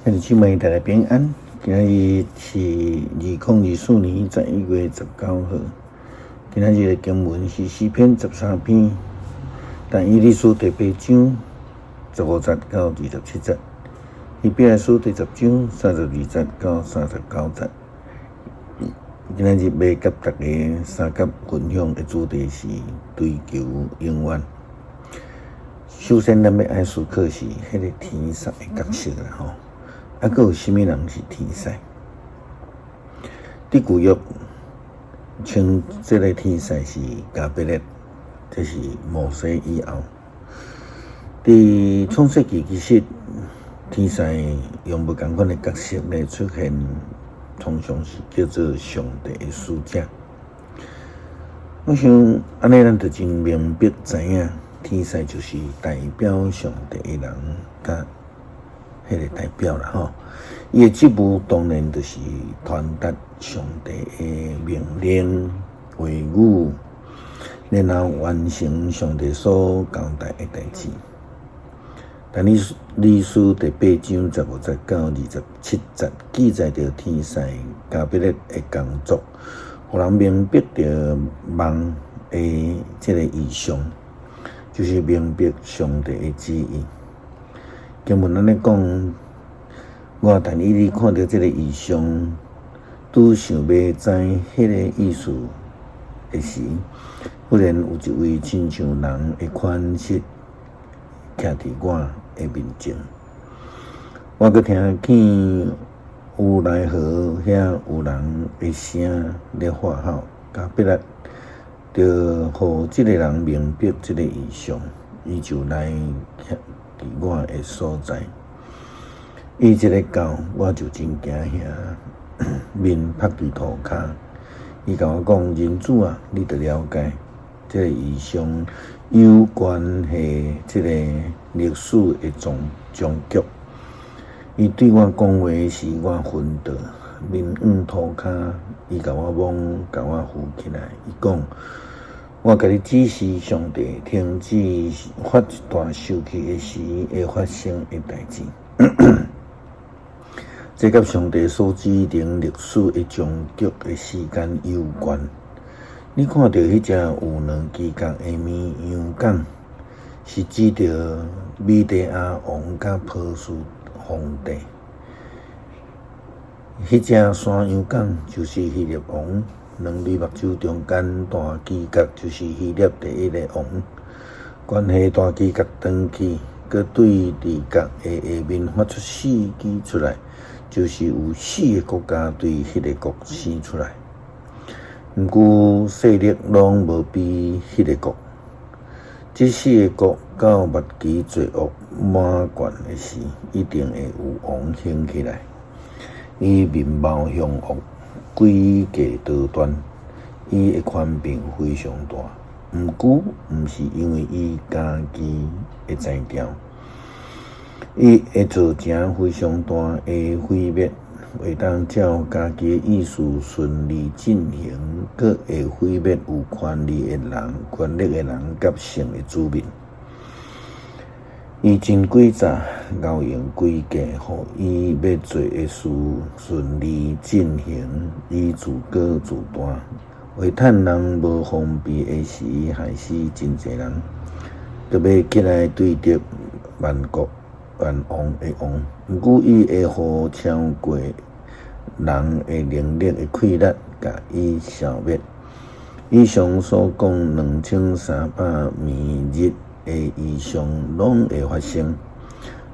各位姊妹，大家平安。今日是2024年11月19号。今日的经文是诗篇13篇，但以理书第8章15节到27节，以比来书第10章32节到39节。今日要甲大家三角分享的主题是追求永远。首先，咱要爱思考是迄个天使的角色啦，吼。还佫有啥物人是天使？伫旧约称这个天使是加百列，这是摩西以后。伫创世纪其实天使用不同款的角色来出现，通常是叫做上帝的使者。我想安尼咱就真明白知影，天使就是代表上帝的人，甲迄个代表啦吼，伊的职务当然就是传达上帝的命令、话语，然后完成上帝所交代的代志。但历书第8章15节到27节记载着天使加百列的工作，互人明白着梦的这个意象，就是明白上帝的旨意。经文安尼讲，我但以理看到这个异象，拄想要知迄个意思的时，忽然有一位亲像人的款式徛伫我的面前。我阁听见有来河遐有人的声咧喊吼，加百列着互即个人明白即个异象，伊就来徛伫我的所在。伊即个到，我就真惊遐，面趴伫涂骹。伊甲我讲：“人子啊，你着了解，即个异象有关系即个历史的终局。”伊对我讲话时，我昏倒，面往涂骹。伊甲我摸，甲我扶起来。伊讲：“我甲你指示，上帝停止发一大受气的时会发生的代志。这甲上帝所指定历史的终局的时间有关。你看到迄只有两支角的绵羊杆，是指着米底亚王甲波斯皇帝。迄只山羊杆就是希腊王。两对目睭中间大犄角就是希腊第一个王，关系大犄角转去，佮对伫角的下面发出4支出来，就是有4个国家对迄个国生出来。毋过势力拢无比迄个国，这4个国到末期罪恶满贯的时，一定会有王兴起来，伊面貌凶恶。诡计多端，伊的权柄非常大，毋过毋是因为伊家己会知调，伊会做成非常大的毁灭，会当照家己的意思顺利进行，佮会毁灭有权力的人、权力的人甲性的子民。伊真诡诈，勾用诡计，互伊要做的事顺利进行。伊自高自大，为趁人无方便的时，害死真侪人，就要起来对敌万国万王的王。毋过伊会互超过人的能力的溃力，甲伊消灭。以上所讲2300年日的异象拢会发生，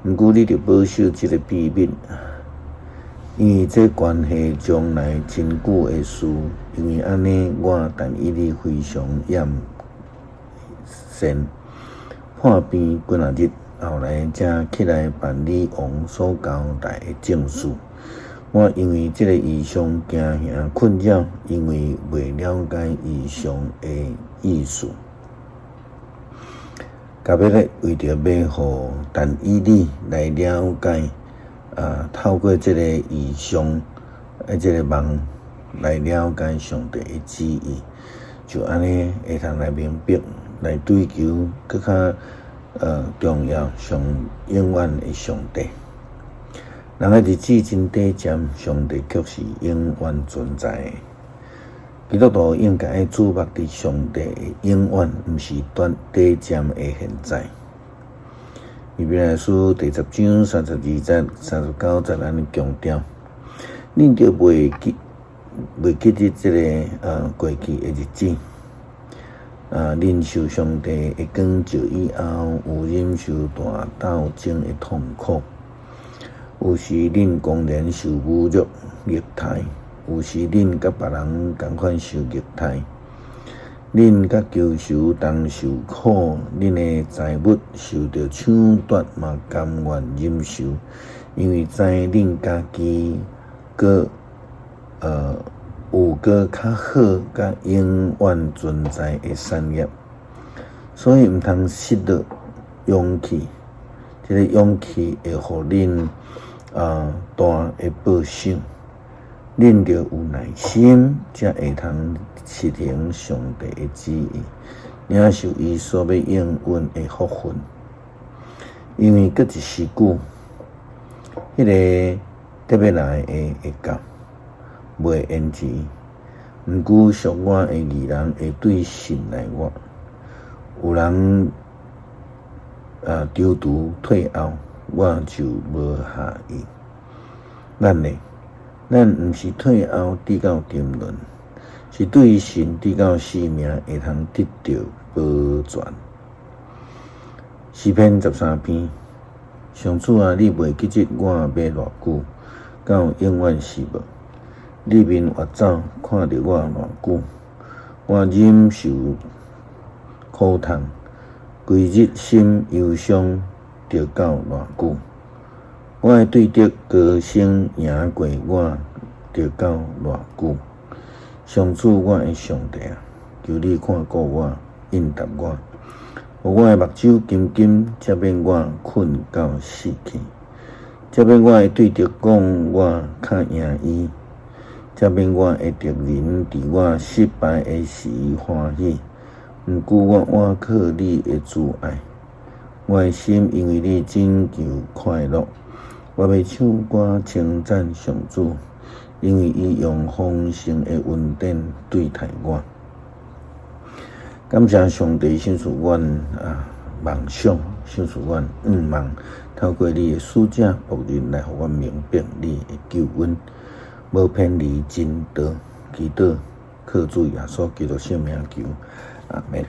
毋过你着保守这个秘密，因为这关系将来真久的事。因为安尼，我但以理非常厌善，破病几啊日，后来才起来办理王所交代的政事。我因为这个异象惊吓困扰，因为未了解异象的意思。加百列为着要互但以理来了解，透过这个异象，这个梦来了解上帝的旨意，就安尼会通来明白，来追求更较重要、上永远的上帝。人的日子真短暂，上帝却是永远存在的。基督徒应该注目伫上帝的永远，毋是短暂的现在。以弗所书第10章32节、39节安尼强调，恁着袂记伫即个过去的日子。忍受上帝的光照以后，有忍受大斗争的痛苦，有时恁公然受侮辱、虐待，有时恁甲别人同款受虐待，恁甲仇仇同受苦，恁的财物受到抢夺嘛，甘愿忍受，因为知恁家己有个较好、甲永远存在的产业，所以毋通失落勇气。这个勇气会互恁大的保守，恁着有耐心，才会通实行上帝的旨意，领受伊所要应允的福分。因为搁一时久，迄个特别来的会到。袂延迟，毋久属我的义人会对信赖我。有人中途退后，我就无下伊。咱毋是退后直到沉沦，是对神直到生命会通得到保全。诗篇13篇，上主啊，你袂记得我要偌久，到永远是无？你面越走，看着我偌久，我忍受苦痛，规日心忧伤，着到偌久？我会对着高声赢过我，着到偌久？上主，我的上帝啊，求你看顾我，应答我，互我的目睭金金，才免我困到死去，才免我会对着讲我较赢伊。才免我会得人伫我失败的时欢喜，毋顾我倚靠你的慈爱，我的心因为你拯救快乐。我要唱歌称赞上主，因为伊用丰盛的恩典对待我。感谢上帝赏赐阮梦想，赏赐阮愿望，透过你的使者仆人来互阮明白你的救恩。无偏离真道，祈祷靠主耶稣基督圣名求，阿门。